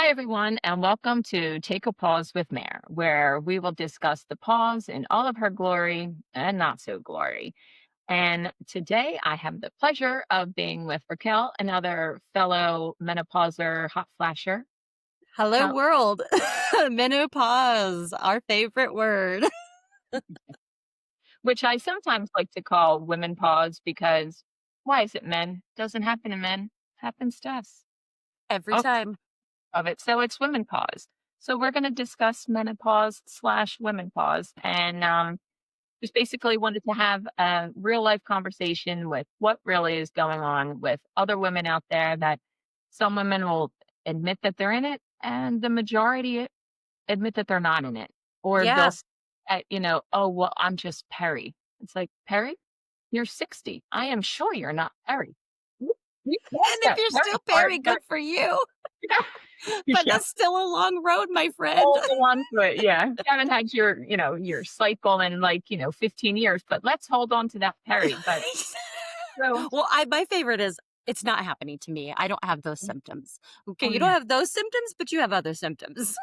Hi, everyone, and welcome to Take a Pause with Mare, where we will discuss the pause in all of her glory and not so glory. And today I have the pleasure of being with Raquel, another fellow menopauser hot flasher, Hello, how, world. Menopause, our favorite word. which I sometimes like to call women pause because why is it men? Doesn't happen to men, happens to us. Every Okay, time. of it. So it's women pause. So we're going to discuss menopause slash women pause. And just basically wanted to have a real life conversation with what really is going on with other women out there that some women will admit that they're in it and the majority admit that they're not in it. Or they'll, Yeah. oh, well, I'm just Perry. It's like, Perry, you're 60. I am sure you're not Perry. You And crossed if that you're Perry still part. very good for you, but Yeah. that's still a long road, my friend. Hold on to it, yeah. You haven't had your cycle in, 15 years, but let's hold on to that Perry, but so Well, my favorite is it's not happening to me. I don't have those symptoms. Okay, oh, you don't yeah. have those symptoms, but you have other symptoms.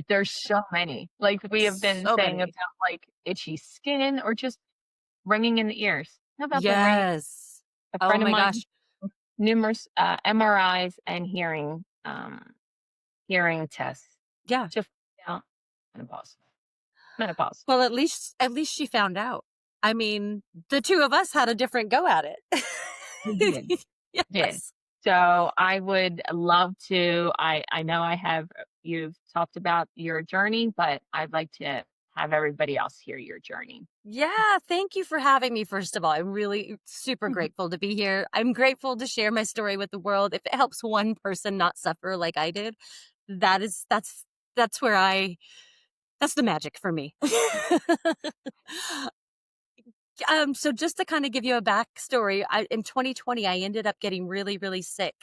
There's so many. Like, we have been So saying many. about, itchy skin or just ringing in the ears. How about the ringing? Yes. A Oh friend of my mine, gosh. numerous, MRIs and hearing tests Yeah. to find out menopause. Menopause. Well, at least she found out. I mean, the two of us had a different go at We it. did. Yes. So I would love to I know you've talked about your journey, but I'd like to have everybody else hear your journey. Yeah, thank you for having me, first of all. I'm really super Mhm. grateful to be here. I'm grateful to share my story with the world. If it helps one person not suffer like I did, that is that's where I that's the magic for me. So just to kind of give you a backstory, in 2020 I ended up getting really, really sick.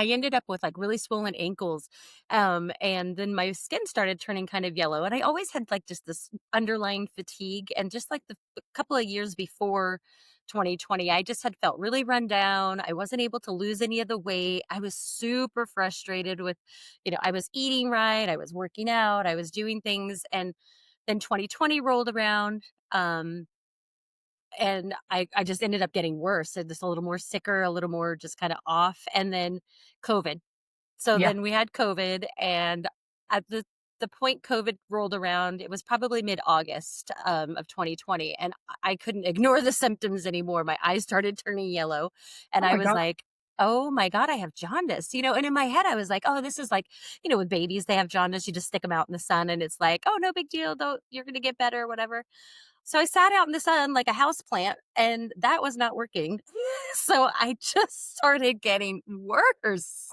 I ended up with like really swollen ankles. And then my skin started turning kind of yellow. And I always had like just this underlying fatigue. And just like the couple of years before 2020, I just had felt really run down. I wasn't able to lose any of the weight. I was super frustrated with, I was eating right. I was working out. I was doing things. And then 2020 rolled around. And I just ended up getting worse and just a little more sicker, a little more just kind of off. And then COVID. So Yeah. then we had COVID, and at the point COVID rolled around, it was probably mid-August, of 2020, and I couldn't ignore the symptoms anymore. My eyes started turning yellow, and Oh I my was god. like, "Oh my god, I have jaundice," and in my head, I was like, "Oh, this is like," with babies, they have jaundice, you just stick them out in the sun, and it's like, "Oh, no big deal, though, you're gonna get better," whatever. So I sat out in the sun like a house plant, and that was not working. So I just started getting worse.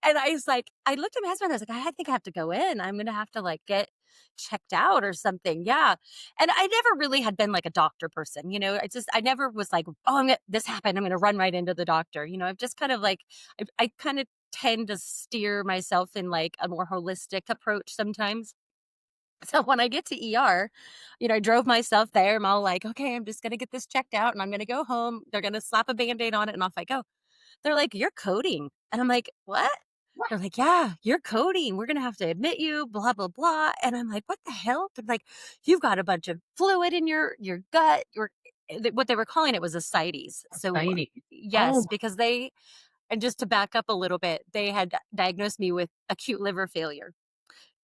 And I looked at my husband, I was like, I think I have to go in. I'm gonna have to like get checked out or something. Yeah. And I never really had been like a doctor person, I never was like, oh, this happened. I'm gonna run right into the doctor. I've just kind of like I kind of tend to steer myself in like a more holistic approach sometimes. So when I get to ER, I drove myself there. I'm all like, okay, I'm just gonna get this checked out and I'm gonna go home. They're gonna slap a band-aid on it and off I go. They're like, "You're coding." And I'm like, "What?" What? They're like, "Yeah, you're coding. We're gonna have to admit you, blah, blah, blah." And I'm like, "What the hell?" They're like, "You've got a bunch of fluid in your gut." What they were calling it was ascites. So Anxiety. Oh, yes, because and just to back up a little bit, they had diagnosed me with acute liver failure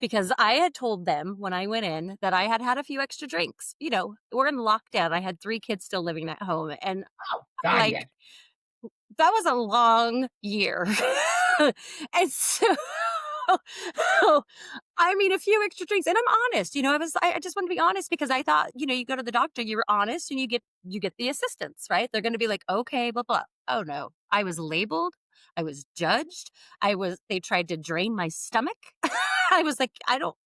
because I had told them when I went in that I had had a few extra drinks. We're in lockdown. I had 3 kids still living at home, and oh god, yeah. like that was a long year. And so, I mean, a few extra drinks, and I'm honest. I just want to be honest because I thought, you go to the doctor, you're honest, and you get the assistance, right? They're going to be like, okay, blah blah. Oh no, I was labeled, I was judged, They tried to drain my stomach. I was like, I don't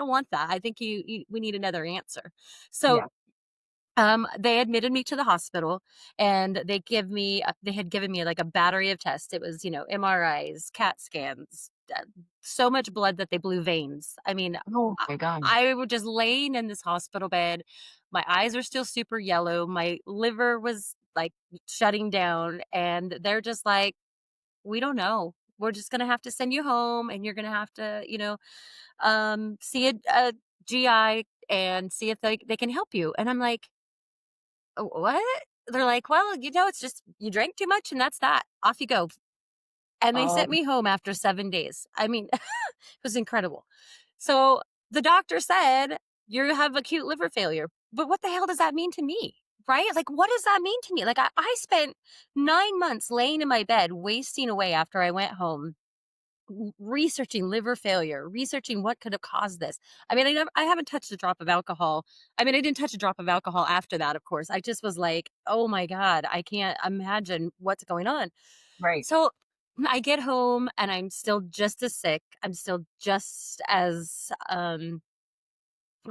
want that. I think we need another answer. So Yeah. they admitted me to the hospital and they had given me like a battery of tests. It was, MRIs, CAT scans, so much blood that they blew veins. I mean, Oh I, my god. I was just laying in this hospital bed. My eyes are still super yellow. My liver was like shutting down and they're just like, we don't know. we're just gonna have to send you home, and you're gonna have to, see a GI and see if they can help you." And I'm like, What?" They're like, "Well, it's just you drank too much and that's that. Off you go." And they Oh, sent me home after 7 days. I mean, it was incredible. So, the doctor said, "You have acute liver failure." But what the hell does that mean to me? Right? Like, what does that mean to me? Like, I spent 9 months laying in my bed, wasting away after I went home, researching liver failure, researching what could have caused this. I mean, I haven't touched a drop of alcohol. I mean, I didn't touch a drop of alcohol after that, of course. I just was like, "Oh my god, I can't imagine what's going on." right, So, I get home and I'm still just as sick. I'm still just as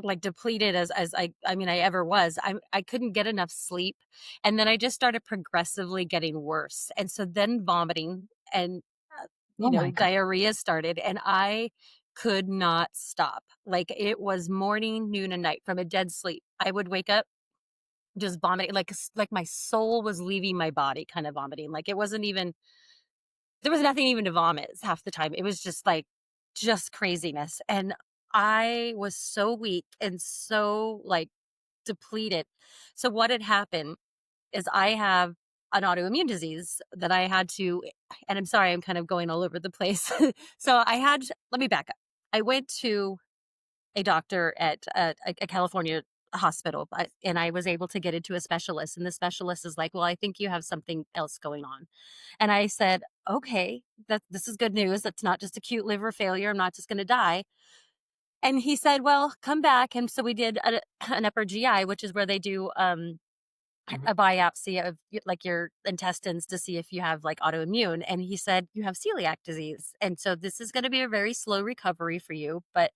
like depleted as I mean I ever was. I couldn't get enough sleep, and then I just started progressively getting worse. And so then vomiting and oh my god, diarrhea started, and I could not stop. Like, it was morning, noon, and night from a dead sleep. I would wake up just vomiting, like my soul was leaving my body, kind of vomiting. Like, it wasn't even there was nothing even to vomit half the time. It was just like just craziness. And I was so weak and so like depleted. So what had happened is I have an autoimmune disease that I had to, and I'm sorry, I'm kind of going all over the place. So let me back up. I went to a doctor at a California hospital, and I was able to get into a specialist. And the specialist is like, "Well, I think you have something else going on." And I said, "Okay, this is good news. That's not just acute liver failure. I'm not just going to die." And he said, "Well, come back." And so we did an upper GI, which is where they do mhm, a biopsy of like your intestines to see if you have like autoimmune. And he said, "You have celiac disease. And so this is going to be a very slow recovery for you, but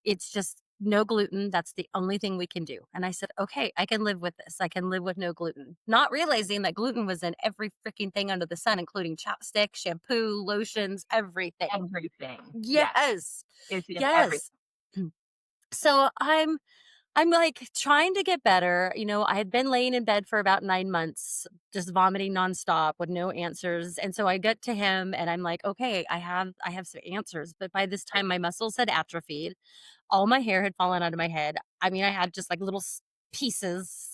it's just no gluten. That's the only thing we can do." And I said, "Okay, I can live with this. I can live with no gluten." Not realizing that gluten was in every freaking thing under the sun, including chapstick, shampoo, lotions, everything. everything, yes, Yes. it's in everything, Yes. So I'm like trying to get better. I had been laying in bed for about 9 months, just vomiting nonstop with no answers. And so I get to him and I'm like, "Okay, I have some answers." But by this time my muscles had atrophied. All my hair had fallen out of my head. I mean, I had just like little pieces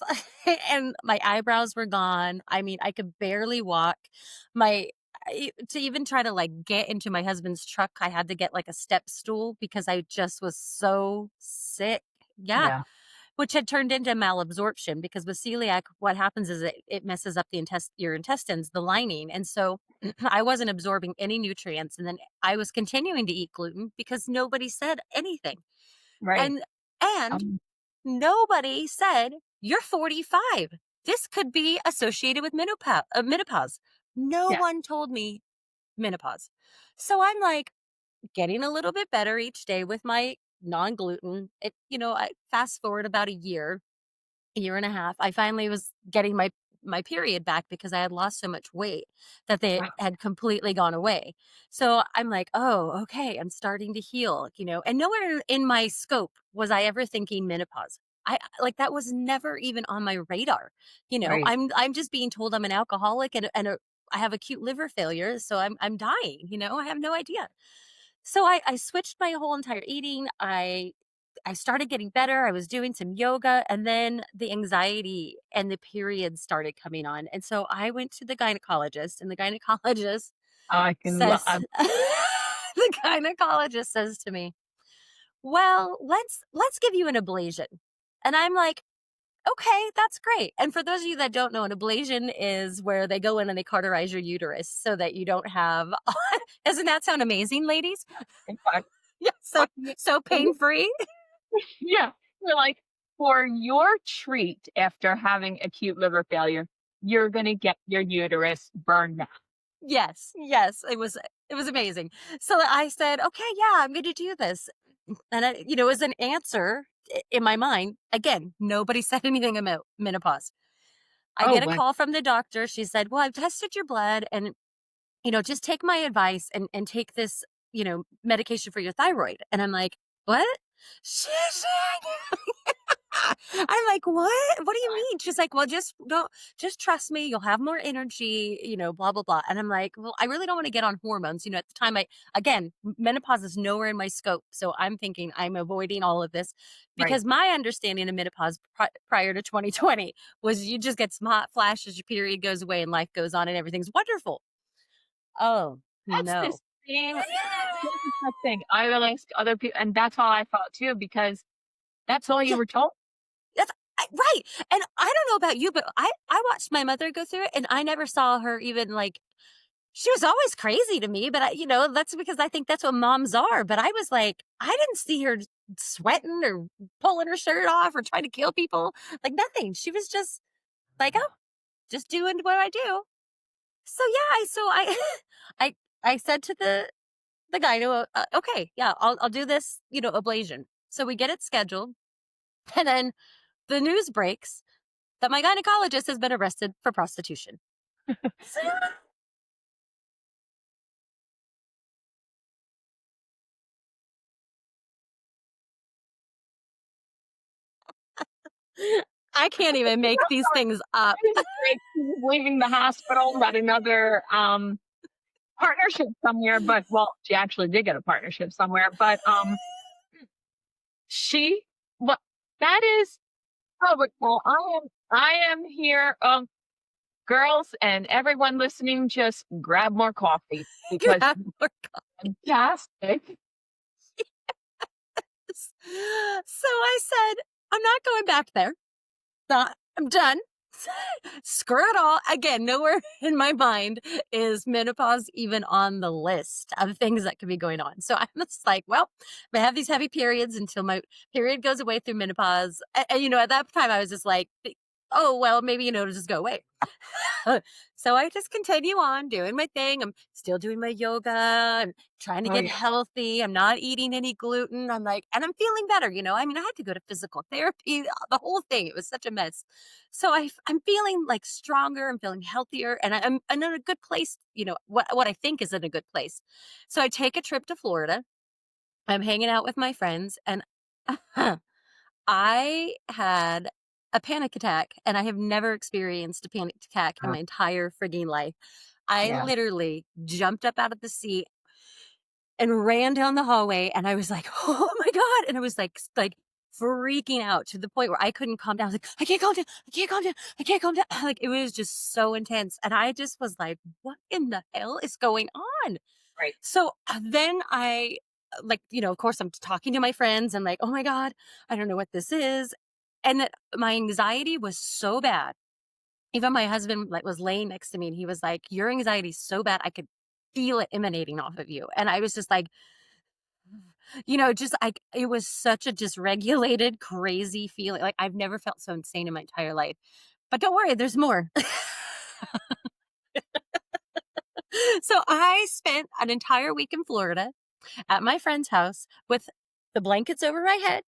and my eyebrows were gone. I mean, I could barely walk. To even try to like get into my husband's truck, I had to get like a step stool because I just was so sick. Yeah, yeah, which had turned into malabsorption because with celiac, what happens is it messes up your intestines, the lining. And so I wasn't absorbing any nutrients. And then I was continuing to eat gluten because nobody said anything. right, And and um, nobody said, "You're 45. This could be associated with menopause." No yeah, one told me menopause. So I'm like getting a little bit better each day with my non-gluten. I fast forward about a year and a half, I finally was getting my period back because I had lost so much weight that they wow, had completely gone away. So I'm like, "Oh, okay, I'm starting to heal." And nowhere in my scope was I ever thinking menopause. Like that was never even on my radar. right, I'm just being told I'm an alcoholic and I have acute liver failure, so I'm dying. I have no idea. So I switched my whole entire eating. I started getting better. I was doing some yoga, and then the anxiety and the periods started coming on. And so I went to the gynecologist, and the gynecologist I can lo says the gynecologist says to me, "Well, let's give you an ablation." And I'm like, "Okay, that's great." And for those of you that don't know, an ablation is where they go in and they cauterize your uterus so that you don't have Doesn't that sound amazing, ladies? in fact, Yeah, I so so pain-free. yeah, we're like, for your treat after having acute liver failure, you're gonna get your uterus burned out. Yes, yes, it was amazing. So I said, "Okay, yeah, I'm gonna do this." And as an answer in my mind, again, nobody said anything about menopause. I Oh, get a what? call from the doctor. She said, "Well, I've tested your blood and, just take my advice and take this, medication for your thyroid." And I'm like, "What?" She said, I'm like, "What? What do you mean?" She's like, "Well, just don't just trust me, you'll have more energy, blah, blah, blah." And I'm like, "Well, I really don't wanna get on hormones." At the time, menopause is nowhere in my scope, so I'm thinking I'm avoiding all of this Right. because my understanding of menopause prior to 2020 was you just get some hot flashes, your period goes away, and life goes on, and everything's wonderful. Oh, That's the no. same same exact thing. I realized other people, and that's how I felt too, because that's all you Yeah, were told. that's right, and I don't know about you, but I watched my mother go through it, and I never saw her even, like she was always crazy to me, but that's because I think that's what moms are, but I was like, I didn't see her sweating or pulling her shirt off or trying to kill people, like, nothing. She was just like, "Oh, just doing what I do." So, yeah, I I said to the guy, "Okay, yeah, I'll do this, ablation." So we get it scheduled, and then the news breaks that my gynecologist has been arrested for prostitution. So I can't even make these things up. It was great. She was leaving the hospital, got another, partnership somewhere, but well, she actually did get a partnership somewhere, but, she what that is oh, but well, I am here, girls and everyone listening, just grab more coffee You because have more fantastic. guys. So I said, "I'm not going back there. Not I'm done." Screw it all. Again, nowhere in my mind is menopause even on the list of things that could be going on. So I'm just like, well, I have these heavy periods until my period goes away through menopause. And, at that time, I was just like, oh, well, maybe, it'll just go away. So I just continue on doing my thing. I'm still doing my yoga. I'm trying to Oh, get yeah. healthy. I'm not eating any gluten. I'm like, and I'm feeling better. I mean, I had to go to physical therapy, the whole thing. It was such a mess. So I'm feeling like stronger. I'm feeling healthier, and I'm in a good place. What I think is in a good place. So I take a trip to Florida. I'm hanging out with my friends, and I had a panic attack, and I have never experienced a panic attack in Uh, my entire frigging life. I yeah, literally jumped up out of the seat and ran down the hallway, and I was like, "Oh my god," and I was like freaking out to the point where I couldn't calm down. I was like, "I can't calm down. I can't calm down. I can't calm down." Like, it was just so intense, and I just was like, "What in the hell is going on?" right, So, then of course, I'm talking to my friends and like, "Oh my god, I don't know what this is." And that my anxiety was so bad. Even my husband, like, was laying next to me, and he was like, "Your anxiety is so bad, I could feel it emanating off of you." And I was just like, just like it was such a dysregulated, crazy feeling. Like, I've never felt so insane in my entire life. But don't worry, there's more. So I spent an entire week in Florida at my friend's house with the blankets over my head.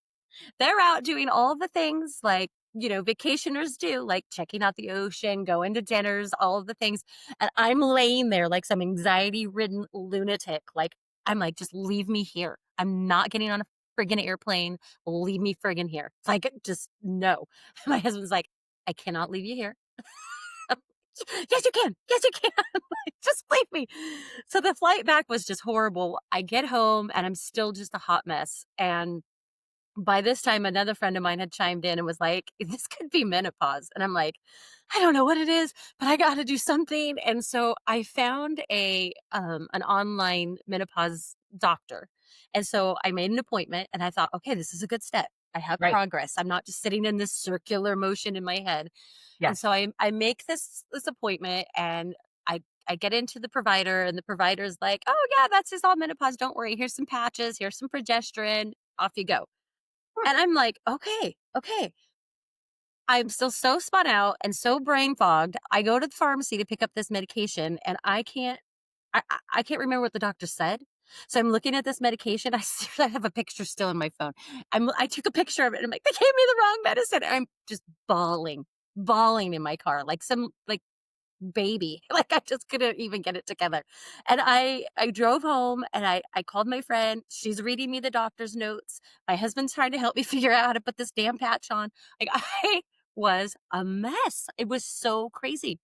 They're out doing all the things like, vacationers do, like checking out the ocean, going to dinners, all of the things. And I'm laying there like some anxiety ridden lunatic. Like, I'm like, just leave me here. I'm not getting on a friggin' airplane. Leave me friggin' here. Like, just no. My husband's like, I cannot leave you here. Yes, you can. Yes, you can. Like, just leave me. So the flight back was just horrible. I get home and I'm still just a hot mess. And by this time, another friend of mine had chimed in and was like, "This could be menopause." And I'm like, "I don't know what it is, but I got to do something." And so I found an online menopause doctor. And so I made an appointment and I thought, "Okay, this is a good step. I have right, progress. I'm not just sitting in this circular motion in my head." And so yes, I make this appointment, and I get into the provider, and the provider's like, "Oh yeah, that's just all menopause. Don't worry. Here's some patches, here's some progesterone, off you go." hmm, And I'm like, "Okay, okay." I'm still so spun out and so brain fogged. I go to the pharmacy to pick up this medication, and I can't remember what the doctor said. So I'm looking at this medication. I have a picture still in my phone. I took a picture of it, and I'm like, "They gave me the wrong medicine." And I'm just bawling in my car, like some like baby. Like I just couldn't even get it together. And I drove home and I called my friend. She's reading me the doctor's notes. My husband's trying to help me figure out how to put this damn patch on. Like I was a mess. It was so crazy.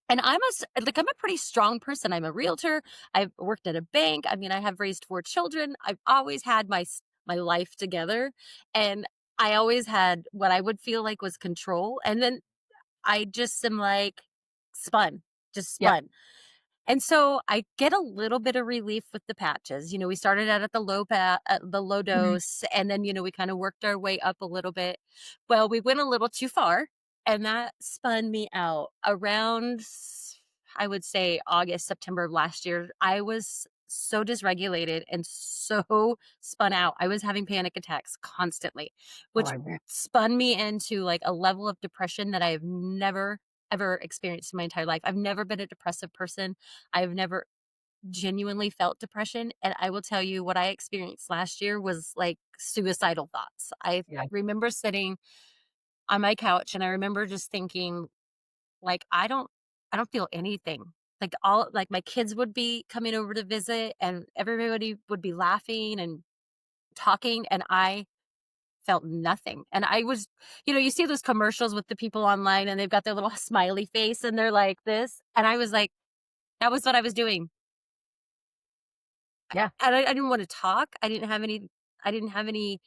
And I'm a pretty strong person. I'm a realtor. I've worked at a bank. I mean, I have raised 4 children. I've always had my life together, and I always had what I would feel like was control. And then I just am like spun, just Yep. spun. And so I get a little bit of relief with the patches. We started out at the low Mhm. dose, and then we kind of worked our way up a little bit. Well, we went a little too far, and that spun me out around I would say August, September of last year. I was so dysregulated and so spun out. I was having panic attacks constantly, Oh, which I bet. spun me into like a level of depression that I have never ever experienced in my entire life. I've never been a depressive person. I've never genuinely felt depression. And I will tell you what I experienced last year was like suicidal thoughts. I Yeah. remember sitting on my couch and I remember just thinking, like, I don't feel anything. Like my kids would be coming over to visit and everybody would be laughing and talking and I felt nothing. And I was, you see those commercials with the people online and they've got their little smiley face and they're like this. And I was like, that was what I was doing. Yeah. And I didn't want to talk. I didn't have any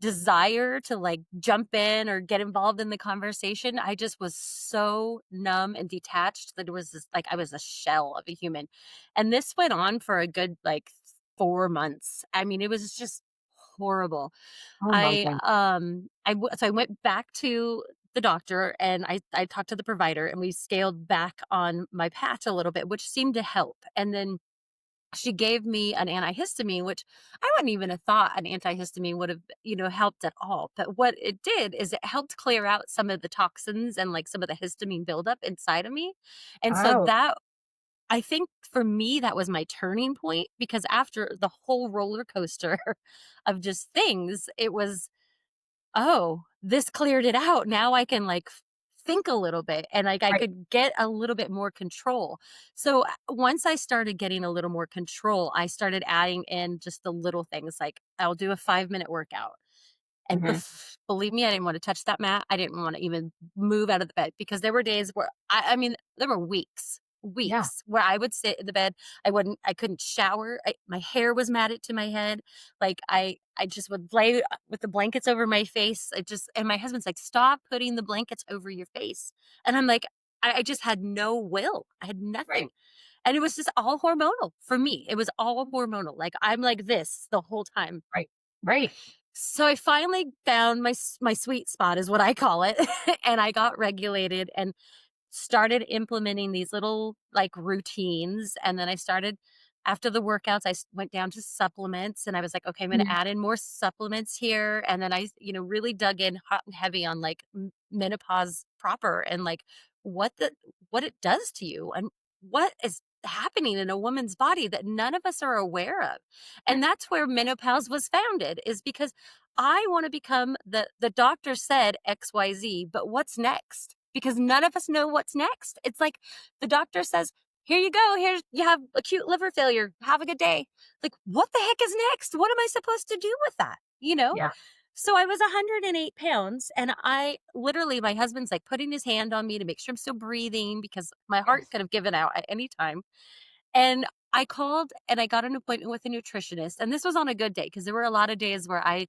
desire to like jump in or get involved in the conversation. I just was so numb and detached that it was just like I was a shell of a human. And this went on for a good like 4 months. I mean, it was just horrible. Oh my God. So I went back to the doctor and I talked to the provider and we scaled back on my patch a little bit, which seemed to help. And then she gave me an antihistamine, which I wouldn't even have thought an antihistamine would have, helped at all. But what it did is it helped clear out some of the toxins and like some of the histamine buildup inside of me. And so Oh, that I think for me, that was my turning point because after the whole roller coaster of just things, it was, oh, this cleared it out. Now I can like think a little bit and like I right. could get a little bit more control. So once I started getting a little more control, I started adding in just the little things like I'll do a 5-minute workout. And Mhm. believe me, I didn't wanna touch that mat. I didn't wanna even move out of the bed because there were days where I mean, there were Yeah. weeks where I would sit in the bed. I couldn't shower. My hair was matted to my head. Like, I just would lay with the blankets over my face. And my husband's like, "Stop putting the blankets over your face." And I'm like, I just had no will. I had Right. nothing. And it was just all hormonal for me. It was all hormonal. Like, I'm like this the whole time. Right. Right. So I finally found my sweet spot is what I call it, and I got regulated and started implementing these little, like, routines, and then I started after the workouts, went down to supplements, and I was like, "Okay, I'm gonna Mhm. add in more supplements here," and then really dug in hot and heavy on, like, m menopause proper and, like, what it does to you and what is happening in a woman's body that none of us are aware of, Yeah. and that's where menopause was founded, is because I wanna become the doctor said XYZ, but what's next? Because none of us know what's next. It's like the doctor says, "Here you go. Here you have acute liver failure. Have a good day." Like, what the heck is next? What am I supposed to do with that? You know? Yeah. So I was 108 pounds and I literally my husband's like putting his hand on me to make sure I'm still breathing because my heart Yes. could have given out at any time. And I called and I got an appointment with a nutritionist. And this was on a good day because there were a lot of days where I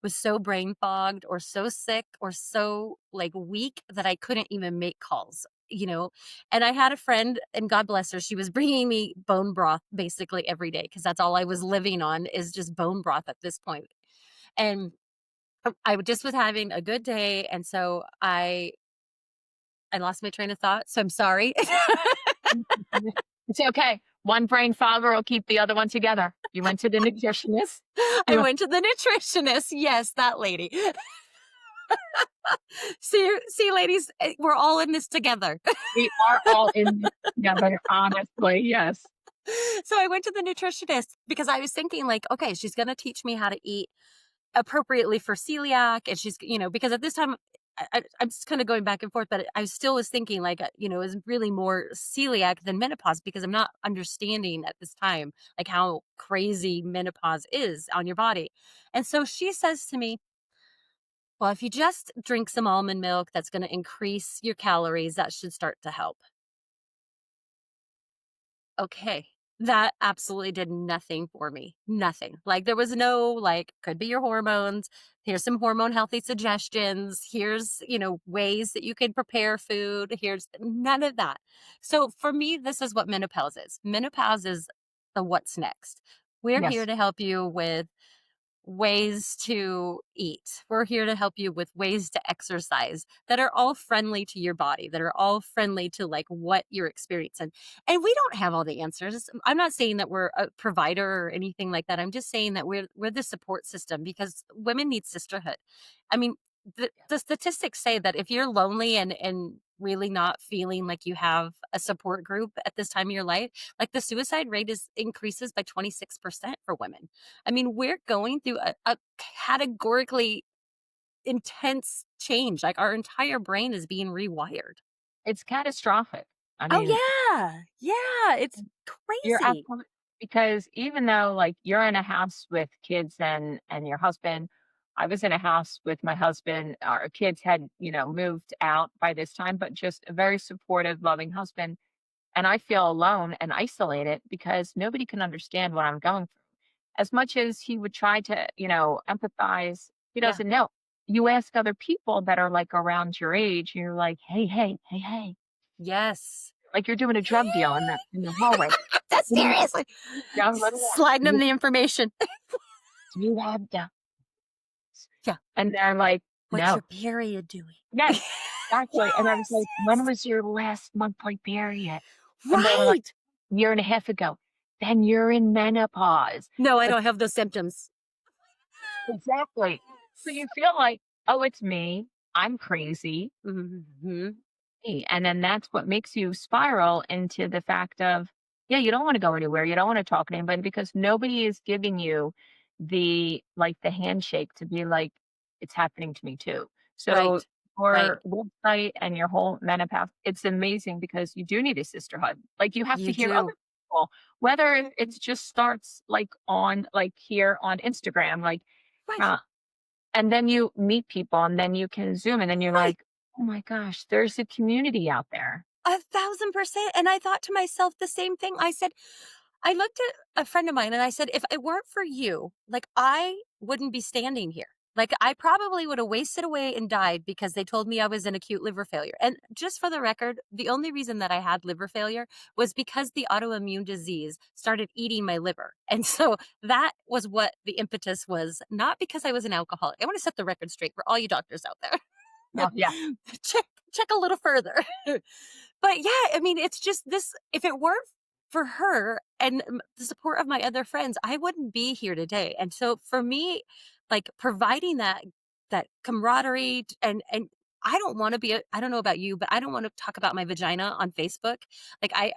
was so brain fogged or so sick or so like weak that I couldn't even make calls. And I had a friend, and God bless her, she was bringing me bone broth basically every day because that's all I was living on is just bone broth at this point. And I just was having a good day. And so I lost my train of thought. So I'm sorry. Mhm. It's okay. One brain fogger will keep the other one together. You went to the nutritionist. I You went to the nutritionist. Yes, that lady. See, ladies, we're all in this together. We are all in this together, honestly. Yes. So I went to the nutritionist because I was thinking, like, okay, she's going to teach me how to eat appropriately for celiac. And because at this time, I'm just kind of going back and forth, but I still was thinking like, is really more celiac than menopause because I'm not understanding at this time like how crazy menopause is on your body. And so she says to me, well, if you just drink some almond milk, that's going to increase your calories. That should start to help. Okay. That absolutely did nothing for me. Nothing. Like there was no like could be your hormones. Here's some hormone healthy suggestions. Here's, ways that you can prepare food. Here's none of that. So for me this is what menopause is. Menopause is the what's next. We're here Yes. to help you with ways to eat. We're here to help you with ways to exercise that are all friendly to your body, that are all friendly to like what you're experiencing. And we don't have all the answers. I'm not saying that we're a provider or anything like that. I'm just saying that we're the support system because women need sisterhood. I mean, the statistics say that if you're lonely and really not feeling like you have a support group at this time of your life, like the suicide rate is increases by 26% for women. I mean, we're going through a categorically intense change. Like our entire brain is being rewired. It's catastrophic. I Oh mean, yeah. Yeah. It's you're crazy. absolutely, because even though, like, you're in a house with kids and your husband, I was in a house with my husband. Our kids had, moved out by this time, but just a very supportive, loving husband. And I feel alone and isolated because nobody can understand what I'm going through. As much as he would try to, empathize, he Yeah. doesn't know. You ask other people that are like around your age, and you're like, hey, hey, hey, hey, Yes. like you're doing a drug deal in the hallway. That's What do you seriously Yeah, let me ask, sliding them the information. do you have doubts? Yeah. And they're like, What's your "No." period doing? Yes, exactly, and I was Yes. like, "When was your last monthly period?" And they were like, Right. "Year and a half ago." "Then you're in menopause." No, I Like, don't have those symptoms. exactly. So you feel like, "Oh, it's me. I'm crazy." Mhm. And then that's what makes you spiral into the fact of, yeah, you don't want to go anywhere. You don't want to talk to anybody because nobody is giving you the handshake to be like, it's happening to me too. So Right. Right. your website and your whole menopause, it's amazing because you do need a sisterhood. Like you have to You hear other do. people, whether it's just starts like here on Instagram, Right. uh, and then you meet people and then you can Zoom and then you're Right. like, "Oh my gosh, there's a community out there." 1,000%. And I thought to myself the same thing. I looked at a friend of mine and I said, if it weren't for you, like I wouldn't be standing here. Like I probably would have wasted away and died because they told me I was an acute liver failure. And just for the record, the only reason that I had liver failure was because the autoimmune disease started eating my liver. And so that was what the impetus was, not because I was an alcoholic. I want to set the record straight for all you doctors out there. Oh, yeah. check a little further. But yeah, I mean, it's just this if it weren't for her and the support of my other friends, I wouldn't be here today. And so for me, like providing that camaraderie and I don't want to be I don't know about you, but I don't want to talk about my vagina on Facebook. Like I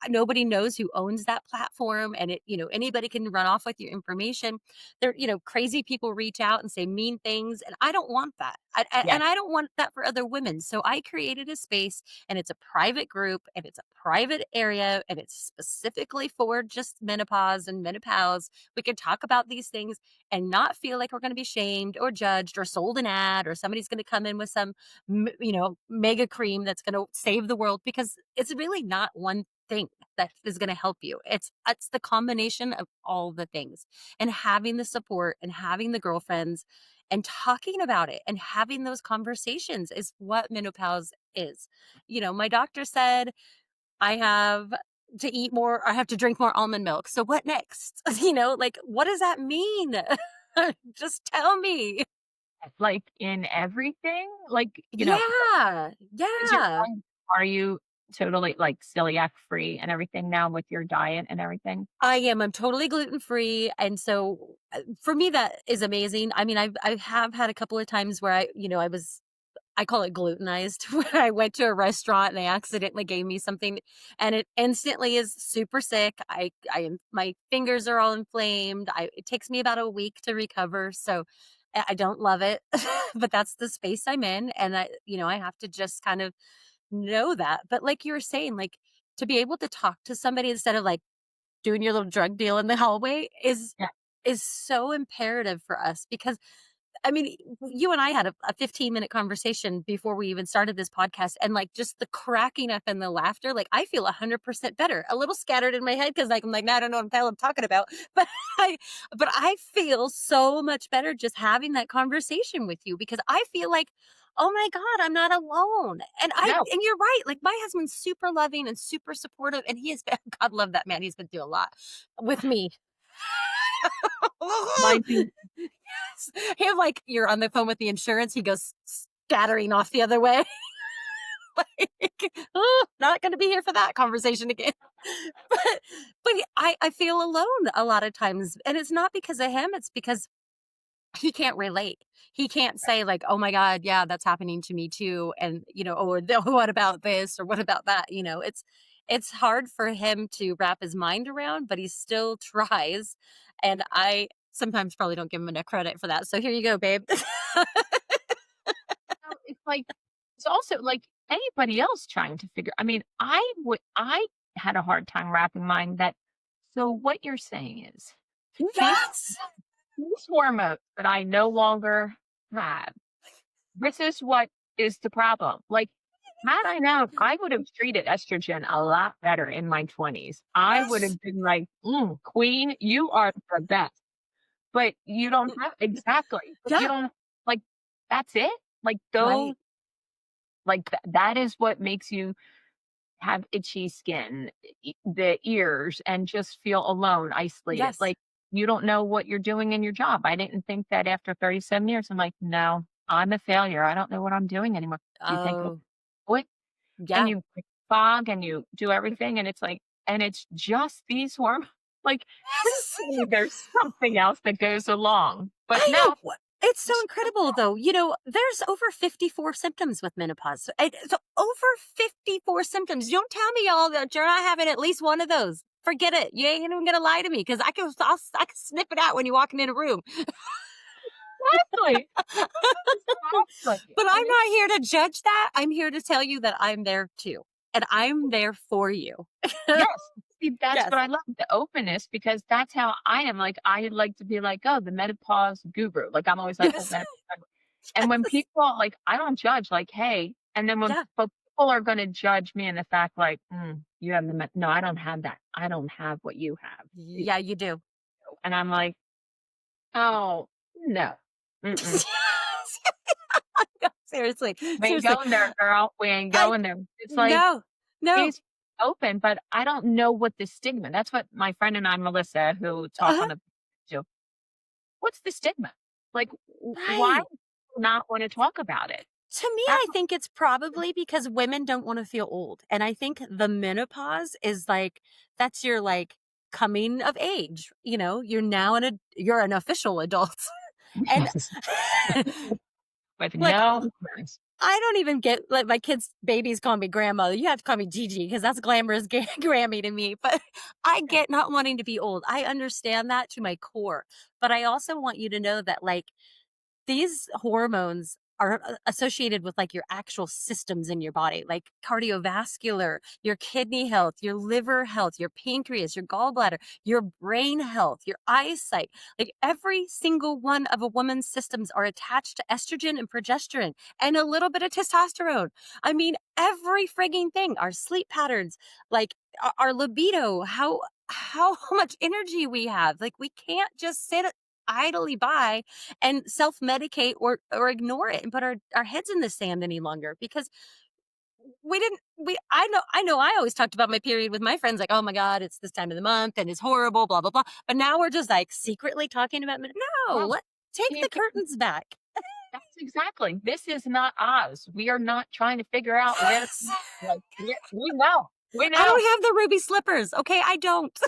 nobody knows who owns that platform and anybody can run off with your information. There crazy people reach out and say mean things and I don't want that. And Yes. I don't want that for other women. So I created a space and it's a private group and it's a private area and it's specifically for just menopause and menopause. We can talk about these things and not feel like we're going to be shamed or judged or sold an ad or somebody's going to come in with some mega cream that's going to save the world because it's really not one thing that is going to help you. It's the combination of all the things and having the support and having the girlfriends and talking about it and having those conversations is what menopause is. My doctor said I have to eat more, I have to drink more almond milk. So what next? Like what does that mean? Just tell me. Like in everything? Like, Yeah. is your Yeah. point, are you totally like celiac free and everything now with your diet and everything? I am. I'm totally gluten free, and so for me that is amazing. I mean, I have had a couple of times where I call it glutenized, where I went to a restaurant and they accidentally gave me something, and it instantly is super sick. I am my fingers are all inflamed. It takes me about a week to recover. So I don't love it, but that's the space I'm in, and I have to just kind of know that. But like you were saying, like, to be able to talk to somebody instead of, like, doing your little drug deal in the hallway Yeah. is so imperative for us because I mean, you and I had a 15-minute conversation before we even started this podcast, and, like, just the cracking up and the laughter, like, I feel 100% better. A little scattered in my head because, like, I'm like, "Nah, I don't know what the hell I'm talking about." But I I feel so much better just having that conversation with you because I feel like, "Oh my god, I'm not alone." No, And you're right, like, my husband's super loving and super supportive, and he has been God love that man, he's been through a lot with me. mind you, Him, like, you're on the phone with the insurance, he goes scattering off the other way. Like, "Oh, not gonna be here for that conversation again." But I feel alone a lot of times, and it's not because of him, it's because he can't relate. He can't say like, "Oh my god, yeah, that's happening to me too," and, or "What about this?" or "What about that?" It's hard for him to wrap his mind around, but he still tries, and I sometimes probably don't give him enough credit for that. So here you go, babe. it's like it's also like anybody else trying to figure. I mean, I had a hard time wrapping mine that. So what you're saying is these Yes! these hormones that I no longer have. This is what is the problem. Like, had I known, I would have treated estrogen a lot better in my 20s. I would Yes! have been like, queen, you are the best. But you don't have exactly. But you Yeah, don't like that's it. Like those right. like that is what makes you have itchy skin, the ears, and just feel alone, isolated. Yes. Like you don't know what you're doing in your job. I didn't think that after 37 years. I'm like, no, I'm a failure. I don't know what I'm doing anymore. You think of Oh, what and yeah. you like, fog and you do everything and it's like and it's just these hormones. Like please Yes! tell me there's something else that goes along. But I know. no, It's so it's just incredible, though. There's over 54 symptoms with menopause. So over 54 symptoms. Don't tell me y'all that you're not having at least one of those. Forget it. You ain't even gonna lie to me because I can sniff it out when you're walking in a room. exactly, exactly. But And I'm it's not here to judge that. I'm here to tell you that I'm there too, and I'm there for you. yes. See, that's Yes. what I love, the openness, because that's how I am. Like, I like to be like, "Oh, the menopause guru." Like, I'm always like, "Oh, Yes. menopause." And when Yes. people like, I don't judge, like, "Hey," and then when Yeah. but people are gonna judge me in the fact like, you have the no, I don't have that. I don't have what you have." Yeah, you do. And I'm like, "Oh, no. Mm-mm. Seriously, We ain't seriously. going there, girl. We ain't I going there." It's like, no, no. he's open, but I don't know what the stigma that's what my friend and I, Melissa, who talk Uh-huh. on the do. What's the stigma? Like, why Right. not wanna talk about it? To me, That I think it's probably because women don't want to feel old. And I think the menopause is like, that's your like coming of age. You're an official adult. And yes. With like, no hormones. I don't even get like my kids' babies call me grandmother. You have to call me Gigi because that's glamorous Grammy to me. But I Yeah. get not wanting to be old. I understand that to my core. But I also want you to know that like these hormones are associated with like your actual systems in your body, like cardiovascular, your kidney health, your liver health, your pancreas, your gallbladder, your brain health, your eyesight. Like every single one of a woman's systems are attached to estrogen and progesterone and a little bit of testosterone. I mean, every frigging thing, our sleep patterns, like our libido, how much energy we have. Like we can't just sit idly by and self-medicate or ignore it and put our heads in the sand any longer because we didn't we I know I always talked about my period with my friends like, "Oh my god, it's this time of the month and it's horrible, blah blah blah." But now we're just like secretly talking about no, Well, let take you the can curtains back. that's exactly. This is not Oz. We are not trying to figure out where Yes. like, we know. We I know. don't have the ruby slippers. Okay, I don't.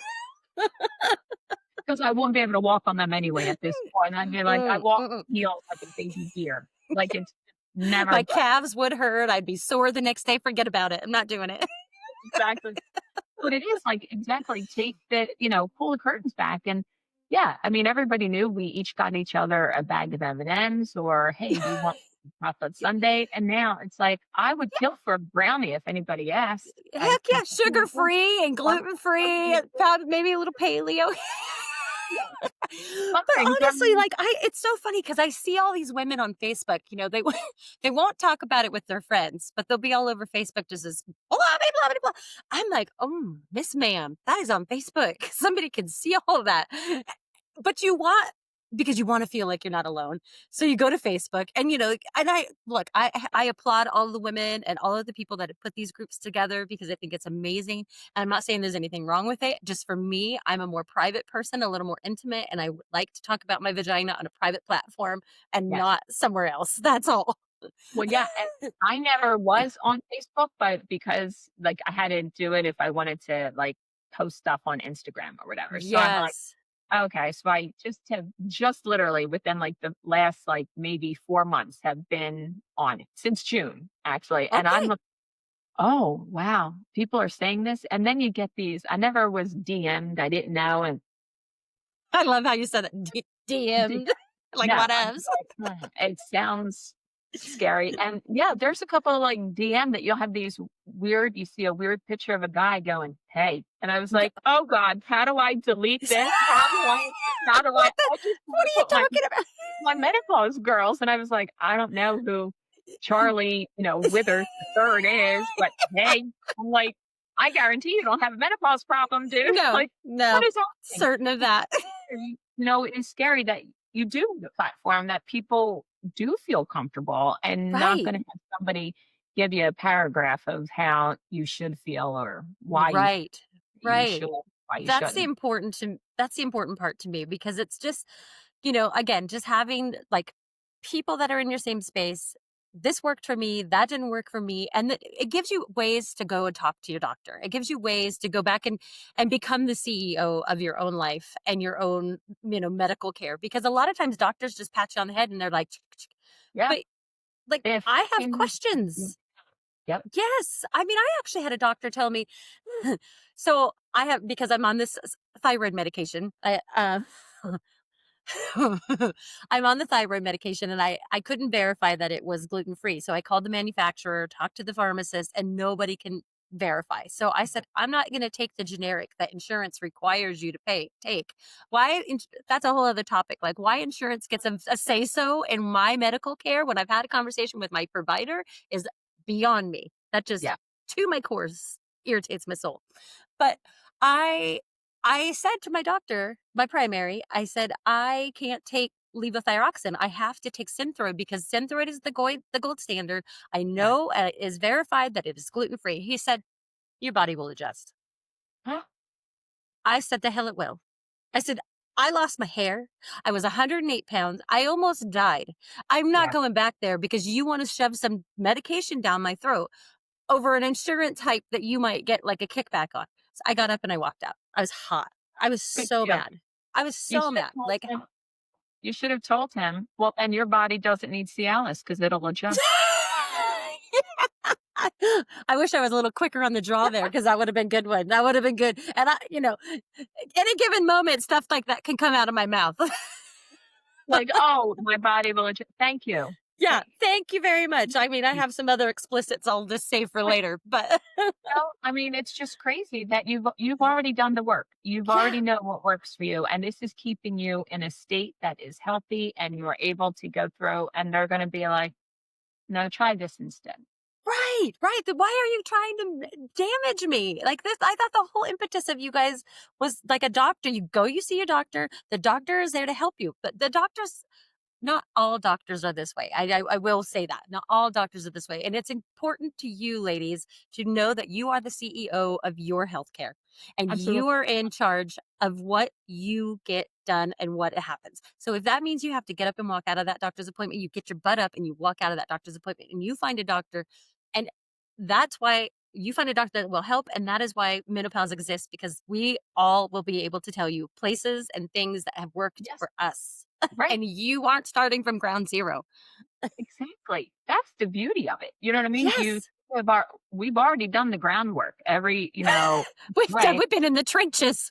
'Cause I wouldn't be able to walk on them anyway at this point. I'd be like, I Mm, walk mm-mm. heels like a baby deer. Like, it's never My good. calves would hurt. I'd be sore the next day. Forget about it. I'm not doing it. Exactly. But it is like exactly take the pull the curtains back and Yeah, I mean, everybody knew we each got each other a bag of M&Ms or, "Hey, do you want chocolate sundae?" And now it's like, I would kill for a brownie if anybody asked. I Heck yeah, sugar free and or gluten free, found maybe a little paleo. yeah, But something. honestly, like it's so funny because I see all these women on Facebook, they they won't talk about it with their friends, but they'll be all over Facebook just as blah blah blah blah. Blah. I'm like, oh, Miss Ma'am, that is on Facebook. Somebody can see all of that. But you want because you want to feel like you're not alone. So you go to Facebook and and I look, I applaud all the women and all of the people that have put these groups together because I think it's amazing. And I'm not saying there's anything wrong with it. Just for me, I'm a more private person, a little more intimate, and I would like to talk about my vagina on a private platform and Yes. not somewhere else. That's all. Well, yeah, and I never was on Facebook, but because, like, I had to do it if I wanted to, like, post stuff on Instagram or whatever. So I'm like, Yes. okay, so I just literally within, like, the last, like, maybe 4 months have been on it, since June, actually, and I'm Okay. like, "Oh, wow, people are saying this?" And then you get these I never was DM'd, I didn't know, and I love how you said that. D DM'd. Like, no, what I'm else? like, it sounds scary." And, yeah, there's a couple of, like, DM that you'll have these weird you see a weird picture of a guy going, "Hey," and I was like, "Oh god, how do I delete this? How do What the I just what wanna are you put talking about? my menopause girls," and I was like, "I don't know who Charlie, Withers the 3rd is, but hey," I'm like, "I guarantee you don't have a menopause problem, dude." No, Like, what no, is happening? certain of that. It is scary that you do the platform that people do feel comfortable and not Right, gonna have somebody give you a paragraph of how you should feel or why right, you right. should, why you shouldn't. That's the important part to me because it's just, again, just having like people that are in your same space. This worked for me, that didn't work for me. And it gives you ways to go and talk to your doctor. It gives you ways to go back and become the CEO of your own life and your own, medical care. Because a lot of times doctors just pat you on the head and they're like, Yeah, but like if I have mm, questions. yep, Yes. I mean, I actually had a doctor tell me, so I have, because I'm on this thyroid medication. I'm on the thyroid medication and I couldn't verify that it was gluten free. So I called the manufacturer, talked to the pharmacist, and nobody can verify. So I said, I'm not going to take the generic that insurance requires you to take. That's a whole other topic. Like, why insurance gets a say so in my medical care when I've had a conversation with my provider is beyond me. That just yeah. to my core irritates my soul. But I I said to my doctor, my primary, I said, I can't take levothyroxine. I have to take Synthroid because Synthroid is the gold standard. I Right. know it is verified that it is gluten free. He said, your body will adjust. Huh? I said, the hell it will. I said, I lost my hair. I was 108 pounds. I almost died. I'm not Yeah. going back there because you want to shove some medication down my throat over an insurance type that you might get like a kickback on. So I got up and I walked out. I was hot. I was Good so deal. mad. I was You so should have mad. told Like, him you should have told him, "Well, and your body doesn't need Cialis because 'cause it'll adjust." I wish I was a little quicker on the draw there because that would have been good one. That would have been good. And any given moment, stuff like that can come out of my mouth. Like, "Oh, my body will adjust." Thank you. Yeah. Thank Thank you very much. I mean, I you. have some other explicits I'll just save for But, later, but I mean, it's just crazy that you've already done the work. You've yeah. already know what works for you, and this is keeping you in a state that is healthy, and you are able to go through, and they're gonna be like, "No, try this instead." Right, right. Then why are you trying to damage me? Like this, I thought the whole impetus of you guys was like a doctor. You go, you see your doctor. The doctor is there to help you, but the doctors not all doctors are this way. I will say that. Not all doctors are this way. And it's important to you, ladies, to know that you are the CEO of your healthcare and you Absolutely. are in charge of what you get done and what happens. So if that means you have to get up and walk out of that doctor's appointment, you get your butt up and you walk out of that doctor's appointment and you find a doctor. And that's why you find a doctor that will help. And that is why menopause exists because we all will be able to tell you places and things that have worked Yes. for us Right. and you aren't starting from ground zero. Exactly. That's the beauty of it. You know what I mean? Yes. We've already done the groundwork. Every, right. We've been in the trenches.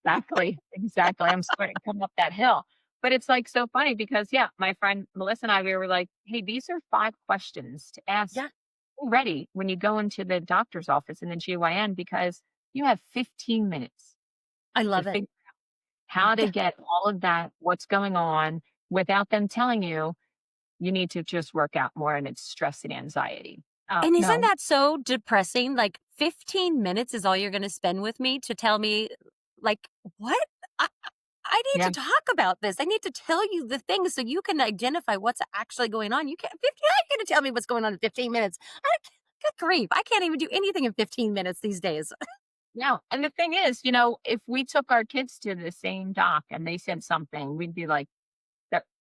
Exactly, exactly. I'm starting to come up that hill. But it's like so funny because yeah, my friend Melissa and I, we were like, hey, these are 5 questions to ask Yeah, already when you go into the doctor's office in the GYN because you have 15 minutes I to love it. figure how to Yeah. get all of that, what's going on without them telling you you need to just work out more and it's stress and anxiety. And isn't No, that so depressing? Like 15 minutes is all you're gonna spend with me to tell me, like, what? I I need yeah, to talk about this. I need to tell you the things so you can identify what's actually going on. You can't 15 how you gonna tell me what's going on in 15 minutes? Good grief. I can't even do anything in 15 minutes these days. no. And the thing is, you know, if we took our kids to the same doc and they said something, we'd be like,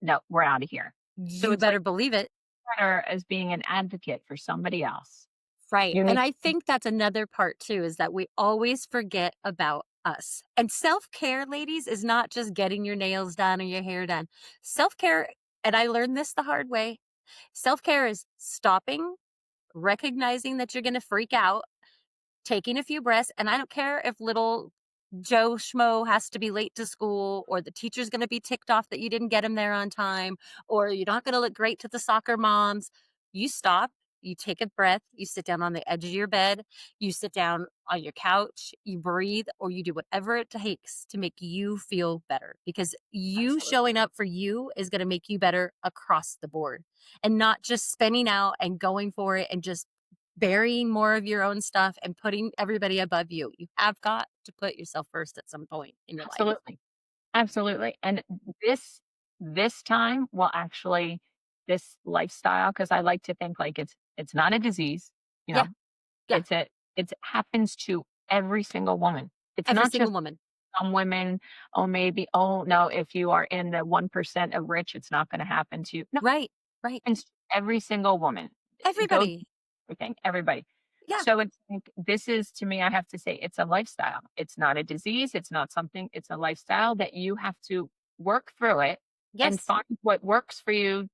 no, we're out of here. So You it's like better believe it. better as being an advocate for somebody else. Right. You And need I think that's another part too is that we always forget about us. And self-care, ladies, is not just getting your nails done or your hair done. Self-care, and I learned this the hard way. Self-care is stopping, recognizing that you're going to freak out, taking a few breaths, and I don't care if little Joe Schmo has to be late to school, or the teacher's going to be ticked off that you didn't get him there on time, or you're not going to look great to the soccer moms. You stop, you take a breath, you sit down on the edge of your bed, you sit down on your couch, you breathe, or you do whatever it takes to make you feel better because you absolutely, showing up for you is going to make you better across the board and not just spinning out and going for it and just burying more of your own stuff and putting everybody above you. You have got to put yourself first at some point in your life. absolutely, absolutely. And this time will actually this lifestyle because I like to think like it's not a disease, you Yeah, know, yeah. it happens to every single woman. It's Every not single just woman. some women. Oh, maybe. Oh no, if you are in the 1% of rich, it's not going to happen to you. No, Right, right. happens to every single woman. It goes Everybody. everything, everybody. Yeah. So it's like this is to me, I have to say it's a lifestyle. It's not a disease. It's not something, it's a lifestyle that you have to work through it and Yes. find what works for you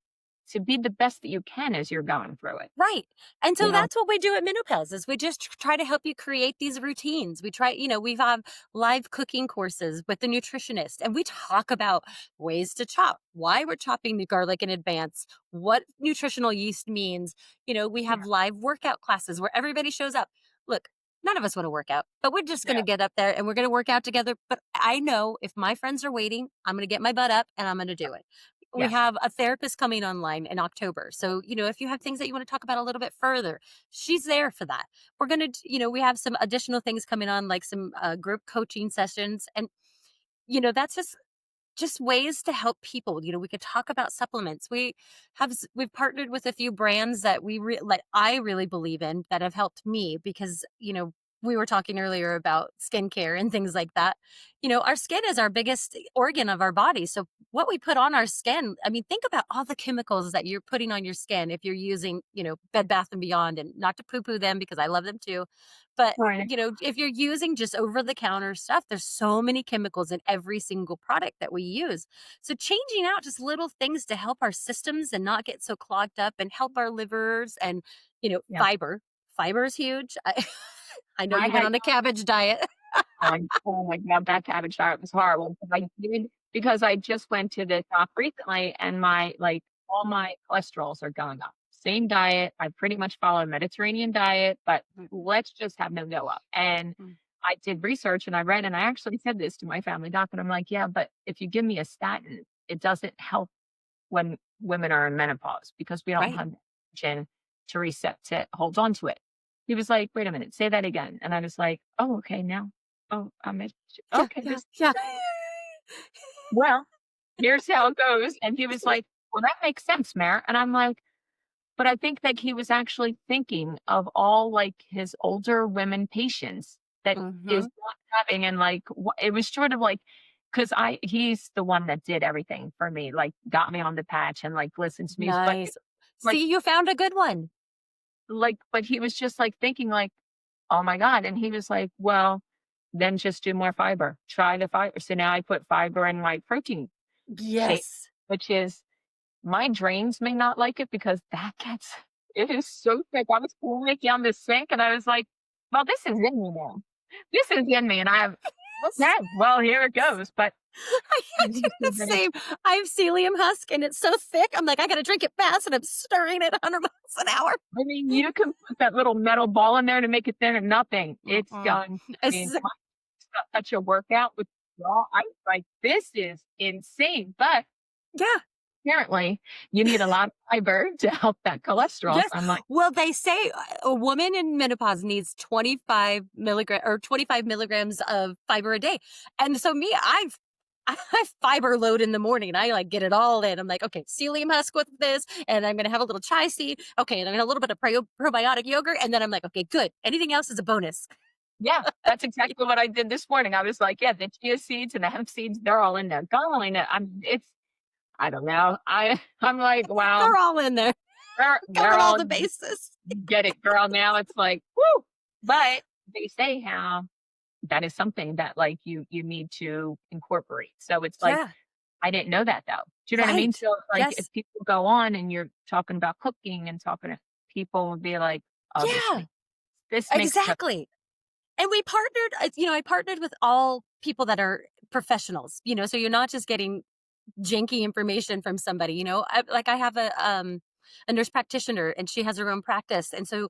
to be the best that you can as you're going through it. Right. And You so know? that's what we do at Menopause is we just try to help you create these routines. We try, we have live cooking courses with the nutritionist and we talk about ways to chop, why we're chopping the garlic in advance, what nutritional yeast means. We Yeah. have live workout classes where everybody shows up. Look, none of us want to work out, but we're just going to Yeah. get up there and we're going to work out together. But I know if my friends are waiting, I'm going to get my butt up and I'm going to do it. We Yes. have a therapist coming online in October. So, if you have things that you want to talk about a little bit further, she's there for that. We're going to, we have some additional things coming on, like some group coaching sessions. And, that's just ways to help people. We could talk about supplements. We've partnered with a few brands that like I really believe in that have helped me because, we were talking earlier about skincare and things like that. Our skin is our biggest organ of our body. So what we put on our skin, I mean, think about all the chemicals that you're putting on your skin if you're using, Bed Bath and Beyond, and not to poo poo them because I love them too. But Right. if you're using just over the counter stuff, there's so many chemicals in every single product that we use. So changing out just little things to help our systems and not get so clogged up and help our livers and, Yeah. fiber. Fiber is huge. I know I you went had on a cabbage diet. oh my god, that cabbage diet was horrible. But I did because I just went to the doc recently and my like all my cholesterols are going up. Same diet. I pretty much follow a Mediterranean diet, but Mm, let's just have them go up. And mm. I did research and I read and I actually said this to my family doc and I'm like, yeah, but if you give me a statin, it doesn't help when women are in menopause because we don't Right. have the estrogen to reset to hold on to it. He was like, wait a minute, say that again. And I was like, oh, okay, now. Oh, Yeah, okay, yeah, this yeah. well, here's how it goes. And he was like, well, that makes sense, Mayor. And I'm like, but I think that he was actually thinking of all like his older women patients that is Mhm. not having and like it was sort of like because he's the one that did everything for me, like got me on the patch and like listened to me. But Nice. like See, you found a good one. but he was just like thinking like, oh my God. And he was like, well, then just do more fiber. Try the fiber. So now I put fiber in my protein shake, Yes. which is my drains may not like it because that gets it is so thick. I was pulling it down the sink and I was like, well, this is in me now. This is in me. And I have Okay, well, here it goes, but I can't do the but it's same. I have psyllium husk and it's so thick. I'm like, I gotta drink it fast and I'm stirring it 100 miles an hour. I mean, you can put that little metal ball in there to make it thinner, nothing. It's Mm-mm. done. I mean, It's, such a workout with raw. I was like, "This is insane," but yeah. apparently, you need a lot of fiber to help that cholesterol, so Yes. I'm like, Well, they say a woman in menopause needs 25 milligrams of fiber a day. And so me, I fiber load in the morning and I like get it all in. I'm like, okay, psyllium husk with this, and I'm gonna have a little chai seed. Okay, and I'm gonna have a little bit of probiotic yogurt, and then I'm like, okay, good. Anything else is a bonus. yeah, that's exactly what I did this morning. I was like, "Yeah, the chia seeds and the hemp seeds, they're all in there." Golly, no, I don't know. I'm like, "Wow, They're all in there, they're covered all all the bases. get it, girl." Now it's like, "Woo." But they say how that is something that, like, you need to incorporate. So it's like, Yeah, I didn't know that though. Do you know what I mean? right. So it's like if Yes. people go on and you're talking about cooking and talking to people will be like, "Oh, Yeah, this makes no." exactly. And we partnered, I partnered with all people that are professionals, so you're not just getting janky information from somebody, I have a nurse practitioner and she has her own practice. And so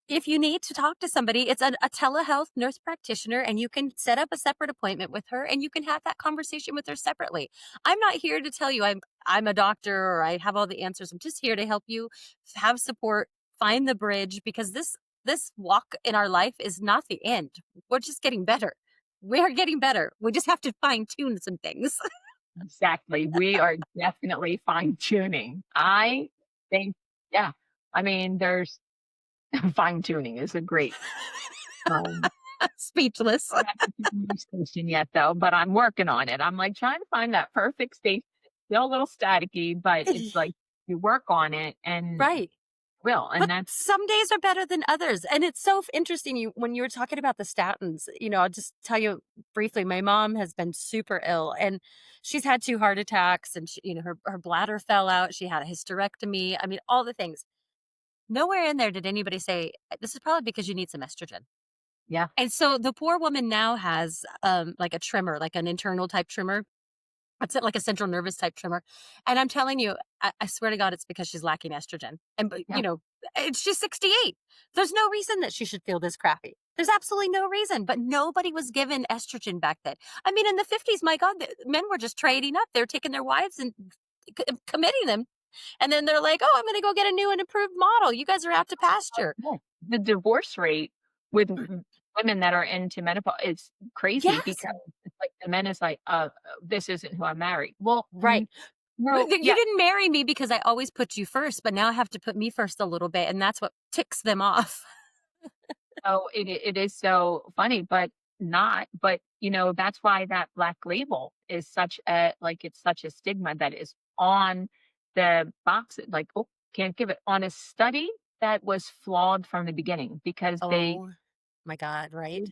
if you need to talk to somebody, it's a telehealth nurse practitioner and you can set up a separate appointment with her and you can have that conversation with her separately. I'm not here to tell you I'm a doctor or I have all the answers. I'm just here to help you have support, find the bridge because this walk in our life is not the end. We're just getting better. We're getting better. We just have to fine tune some things. Exactly. We are definitely fine tuning. I think, yeah. I mean, there's fine tuning is a great, um, Speechless. I haven't found my station yet though, but I'm working on it. I'm like trying to find that perfect station. It's still a little staticky, but it's like you work on it and Right. will. And But that's, some days are better than others, and it's so interesting when you were talking about the statins, I'll just tell you briefly, my mom has been super ill, and she's had 2 heart attacks, and her bladder fell out, she had a hysterectomy, I mean, all the things. Nowhere in there did anybody say, "This is probably because you need some estrogen." yeah, And so the poor woman now has, like a trimmer, like an internal type trimmer. It's like a central nervous type tremor, and I'm telling you, I swear to God, it's because she's lacking estrogen, and but, yeah. she's 68. There's no reason that she should feel this crappy. There's absolutely no reason, but nobody was given estrogen back then. I mean, in the 50s, my God, the men were just trading up. They were taking their wives and committing them, and then they're like, "Oh, I'm gonna go get a new and improved model. You guys are out to pasture." Yeah. The divorce rate with women that are into menopause is crazy Yes, because it's like the men is like, this isn't who I married. Well, right. no, You yeah. didn't marry me because I always put you first, but now I have to put me first a little bit, and that's what ticks them off. So it is so funny, but not. But that's why that black label is such a like it's such a stigma that is on the box. Like, oh, can't give it on a study that was flawed from the beginning because they Oh my God, right?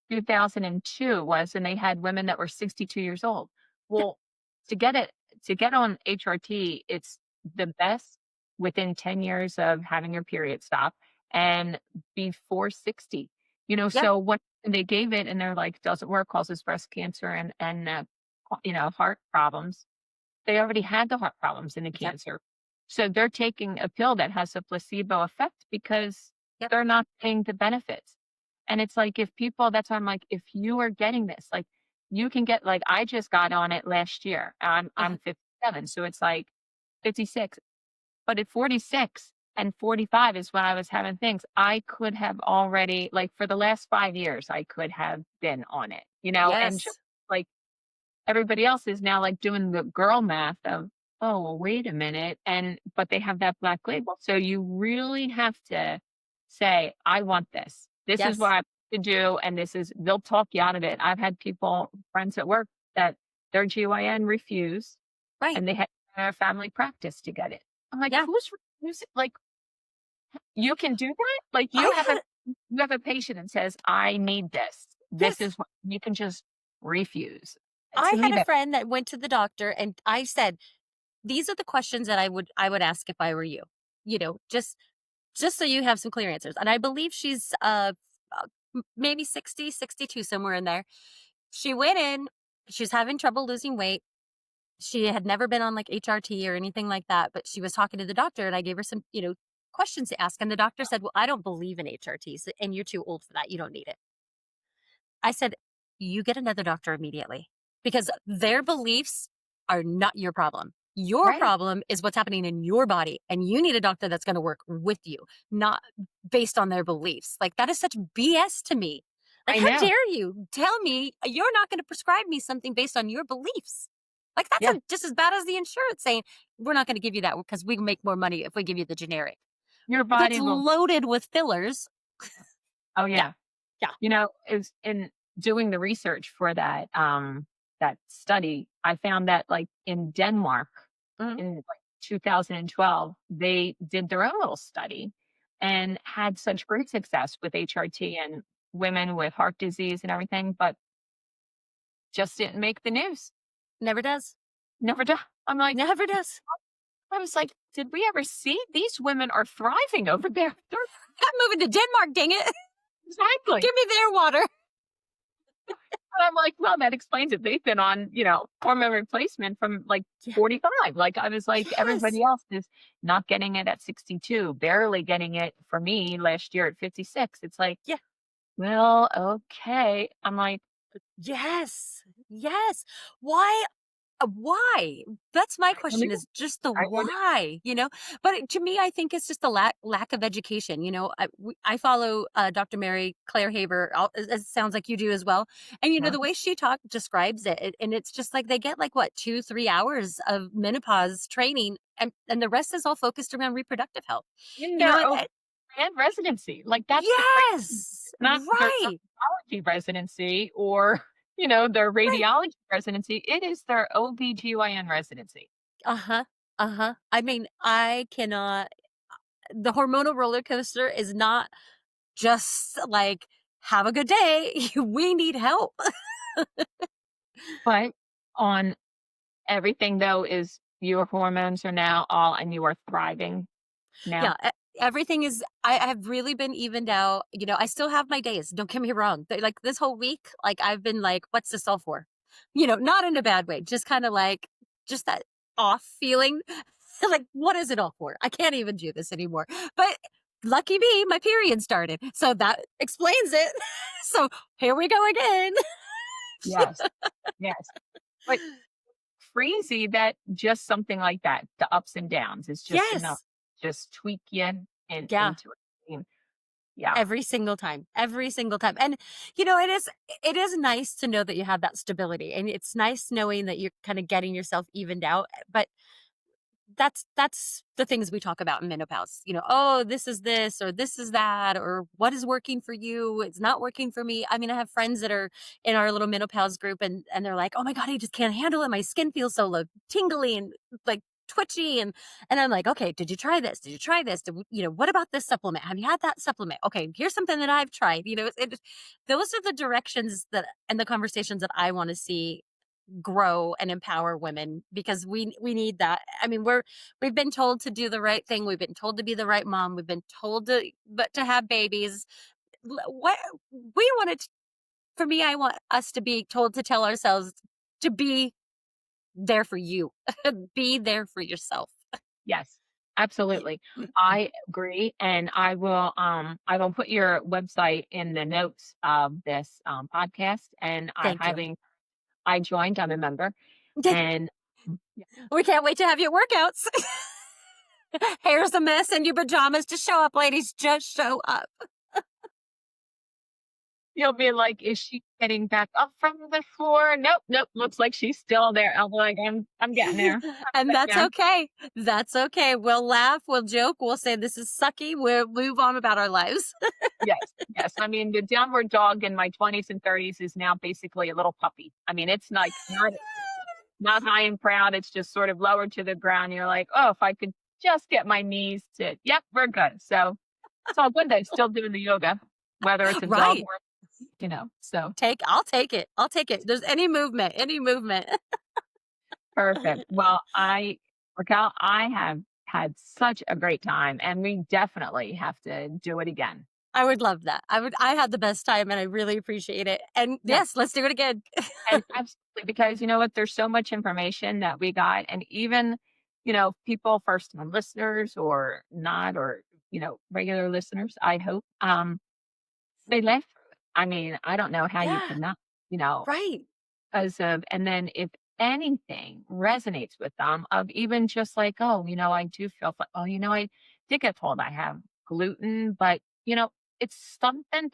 2002 was, and they had women that were 62 years old. Yeah. Well, to get it to get on HRT, it's the best within 10 years of having your period stop and before 60. Yeah. So when they gave it and they're like, doesn't work, causes breast cancer and heart problems. They already had the heart problems and the Yep. cancer. So they're taking a pill that has a placebo effect because Yep. they're not seeing the benefits. And it's like if people that's why I'm like, if you are getting this, like you can get like I just got on it last year. I'm Uh-huh. 57. So it's like 56. But at 46 and 45 is when I was having things. I could have already like for the last 5 years, I could have been on it, and just Yes. like everybody else is now, like, doing the girl math of, "Oh, well, wait a minute," but they have that black label, so you really have to say, "I want this. This is what Yes. I have to do, and this is" they'll talk you out of it. I've had people friends at work that their GYN refused, Right. and they had a family practice to get it. I'm like, Yeah. "Who's refusing?" Like, you can do that? Like, I had you have a patient that says, "I need this. This yes. is what" you can just refuse. To I me, had a that friend that went to the doctor and I said, these are the questions that I would ask if I were you. Just so you have some clear answers. And I believe she's maybe 60, 62, somewhere in there. She went in, she was having trouble losing weight. She had never been on like HRT or anything like that, but she was talking to the doctor and I gave her some, questions to ask. And the doctor said, "Well, I don't believe in HRTs and you're too old for that. You don't need it." I said, "You get another doctor immediately because their beliefs are not your problem. Your Right. problem is what's happening in your body. And you need a doctor that's going to work with you, not based on their beliefs." Like, that is such BS to me. Like, I how know. dare you tell me you're not going to prescribe me something based on your beliefs? Like, that's Yeah. just as bad as the insurance saying, "We're not going to give you that because we can make more money if we give you the generic." Your That's body will. loaded with fillers. Oh, Yeah. yeah. Yeah. Is in doing the research for that study, I found that, like, in Denmark, Mhm. in, like, 2012, they did their own little study and had such great success with HRT and women with heart disease and everything, but just didn't make the news. Never does. Never do I'm like Never does. I was like, "Did we ever see? These women are thriving over there." They're I'm moving to Denmark, dang it. exactly. Give me their water. And I'm like, "Well, that explains it. They've been on, hormone replacement from, like, Yeah. 45." Like, I was like, Yes. "Everybody else is not getting it at 62, barely getting it for me last year at 56." It's like, Yeah. "Well, okay." I'm like, Yes. Yes. Why? Why? That's my "I don't question know. is just the I don't know." why? But to me, I think it's just the lack of education. I follow Dr. Mary Claire Haber. It sounds like you do as well. And Huh? the way she describes and it's just like they get like what 2-3 hours of menopause training, and the rest is all focused around reproductive health. In You know, their and, own and and residency. Like, that's the crazy yes, not their right, dermatology residency or, their right. radiology residency. It is their OBGYN residency. Uh huh. Uh huh. I mean, I cannot. The hormonal roller coaster is not just like, "Have a good day." We need help. But on everything, though, is your hormones are now all and you are thriving Yeah, now. everything is I have really been evened out. I still have my days, don't get me wrong. Like, this whole week, like, I've been like, "What's this all for?" Not in a bad way, just kinda like just that off feeling. Like, "What is it all for? I can't even do this anymore." But lucky me, my period started, so that explains it. So, here we go again. Yes. Yes. But crazy that just something like that, the ups and downs is just enough. Yes. Just tweak you Yeah. into it. I mean, yeah. Every single time. And it is nice to know that you have that stability, and it's nice knowing that you're kind of getting yourself evened out. But that's the things we talk about in menopause. Oh, this is this or this is that, or what is working for you, it's not working for me. I mean, I have friends that are in our little menopause group, and they're like, "Oh my god, I just can't handle it. My skin feels so tingly and like twitchy." And I'm like, "Okay, did you try this? Did you try this? What about this supplement? Have you had that supplement? Okay, here's something that I've tried." Those are the directions that and the conversations that I want to see grow and empower women, because we need that. I mean, we've been told to do the right thing. We've been told to be the right mom. We've been told to have babies. What we wanted for me, I want us to be told to tell ourselves to be there for you. Be there for yourself. Yes, absolutely. I agree, and I will put your website in the notes of this, podcast, and Thank you. I joined, I'm a member, and yeah, We can't wait to have your workouts. Hair's a mess in your pajamas. Just show up, ladies. Just show up. you'll be like, "Is she getting back up from the floor? Nope, nope, looks like she's still there." I'll be like, I'm getting there. And But that's yeah, okay. That's okay. We'll laugh, we'll joke, we'll say this is sucky, we'll move on about our lives. yes, yes. I mean, the downward dog in my 20s and 30s is now basically a little puppy. I mean, it's like not high and proud, it's just sort of lower to the ground. You're like, "Oh, if I could just get my knees to yep, we're good." So, it's all good that it's still doing the yoga, whether it's a dog Right. or so I'll take it. I'll take it. There's any movement, any movement. perfect. Well, Raquel, I have had such a great time, and we definitely have to do it again. I would love that. I had the best time and I really appreciate it. And Yeah. yes, let's do it again. And absolutely, because you know what? There's so much information that we got, and even, people, first time listeners or not, or, regular listeners, I hope, they live through it. I mean, I don't know how you Yeah, could not, you know, right. and then if anything resonates with them, of even just like, oh, I do feel, oh, I did get told I have gluten, but, it's something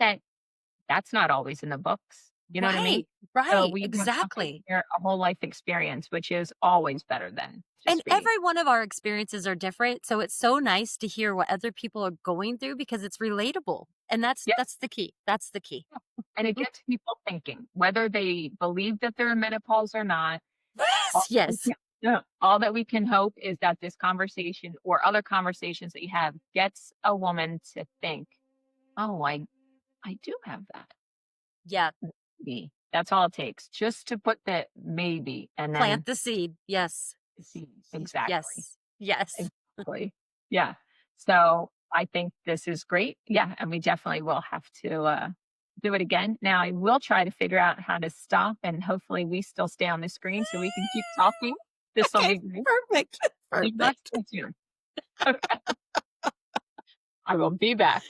that's not always in the books. You know what I mean? Right. So Right. we have something Exactly. here, a whole life experience, which is always better than And just reading. every one of our experiences are different, so it's so nice to hear what other people are going through because it's relatable. And Yeah, that's the key. That's the key. and it gets people thinking, whether they believe that they're in menopause or not. Yes. All that we Yes. can Yeah, all that we can hope is that this conversation or other conversations that you have gets a woman to think, "Oh, I do have that." Yeah. Me. That's all it takes, just to put that maybe, and Plant then the seed. Yes. see. Exactly. Yes. Yes. Exactly. Yeah. So I think this is great. Yeah, and we definitely will have to do it again. Now I will try to figure out how to stop, and hopefully we still stay on the screen so we can keep talking. This will Okay. be great. Perfect. You must Perfect. stay tuned. Okay. I will be back.